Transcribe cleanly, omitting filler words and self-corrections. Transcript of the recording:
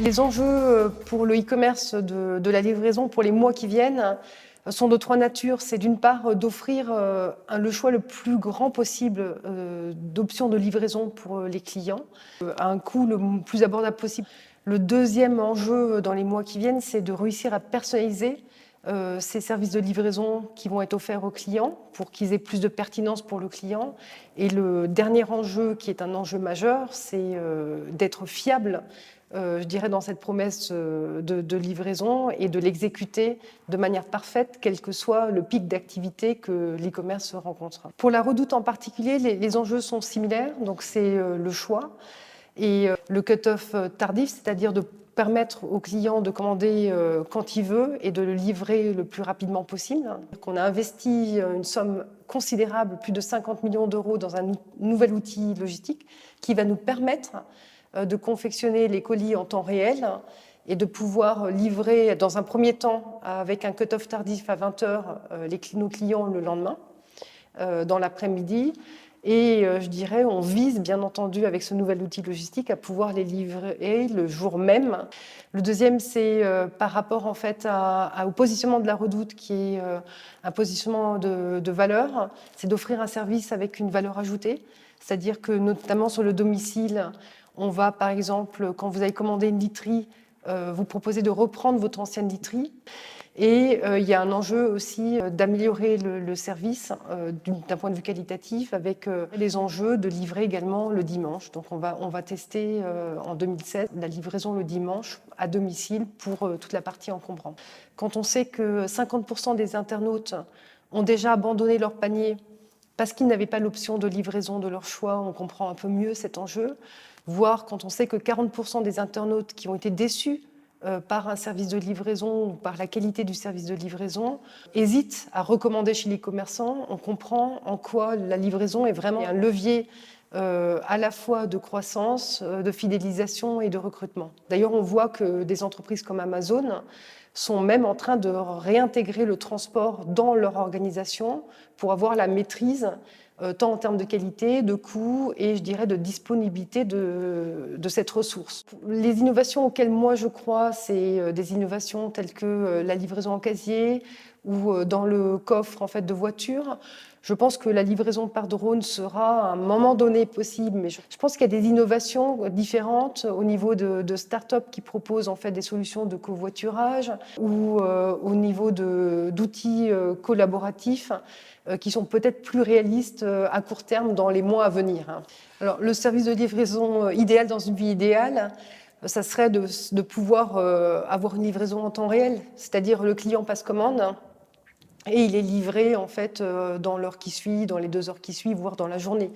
Les enjeux pour le e-commerce de la livraison pour les mois qui viennent sont de trois natures. C'est d'une part d'offrir le choix le plus grand possible d'options de livraison pour les clients à un coût le plus abordable possible. Le deuxième enjeu dans les mois qui viennent, c'est de réussir à personnaliser ces services de livraison qui vont être offerts aux clients pour qu'ils aient plus de pertinence pour le client. Et le dernier enjeu, qui est un enjeu majeur, c'est d'être fiable, je dirais, dans cette promesse de livraison et de l'exécuter de manière parfaite, quel que soit le pic d'activité que l'e-commerce rencontre. Pour la Redoute en particulier, les enjeux sont similaires, donc c'est le choix et le cut-off tardif, c'est-à-dire de permettre au client de commander quand il veut et de le livrer le plus rapidement possible. On a investi une somme considérable, plus de 50 millions d'euros, dans un nouvel outil logistique qui va nous permettre de confectionner les colis en temps réel et de pouvoir livrer dans un premier temps avec un cut-off tardif à 20h nos clients le lendemain, dans l'après-midi. Et je dirais, on vise bien entendu avec ce nouvel outil logistique à pouvoir les livrer le jour même. Le deuxième, c'est par rapport en fait au positionnement de la Redoute, qui est un positionnement de valeur, c'est d'offrir un service avec une valeur ajoutée. C'est-à-dire que notamment sur le domicile, on va par exemple, quand vous avez commandé une literie, vous proposer de reprendre votre ancienne literie. Et il y a un enjeu aussi d'améliorer le service d'un point de vue qualitatif avec les enjeux de livrer également le dimanche. Donc on va tester en 2016 la livraison le dimanche à domicile pour toute la partie encombrante. Quand on sait que 50% des internautes ont déjà abandonné leur panier parce qu'ils n'avaient pas l'option de livraison de leur choix, on comprend un peu mieux cet enjeu. Voire quand on sait que 40% des internautes qui ont été déçus par un service de livraison ou par la qualité du service de livraison, hésitent à recommander chez les commerçants, on comprend en quoi la livraison est vraiment un levier à la fois de croissance, de fidélisation et de recrutement. D'ailleurs, on voit que des entreprises comme Amazon sont même en train de réintégrer le transport dans leur organisation pour avoir la maîtrise tant en termes de qualité, de coût et, je dirais, de disponibilité de cette ressource. Les innovations auxquelles moi je crois, c'est des innovations telles que la livraison en casier ou dans le coffre en fait, de voiture. Je pense que la livraison par drone sera à un moment donné possible, mais je pense qu'il y a des innovations différentes au niveau de start-up qui proposent en fait des solutions de covoiturage ou au niveau d'outils collaboratifs qui sont peut-être plus réalistes à court terme dans les mois à venir. Alors, le service de livraison idéal dans une vie idéale, ça serait de pouvoir avoir une livraison en temps réel, c'est-à-dire le client passe commande et il est livré en fait dans l'heure qui suit, dans les 2 heures qui suivent, voire dans la journée.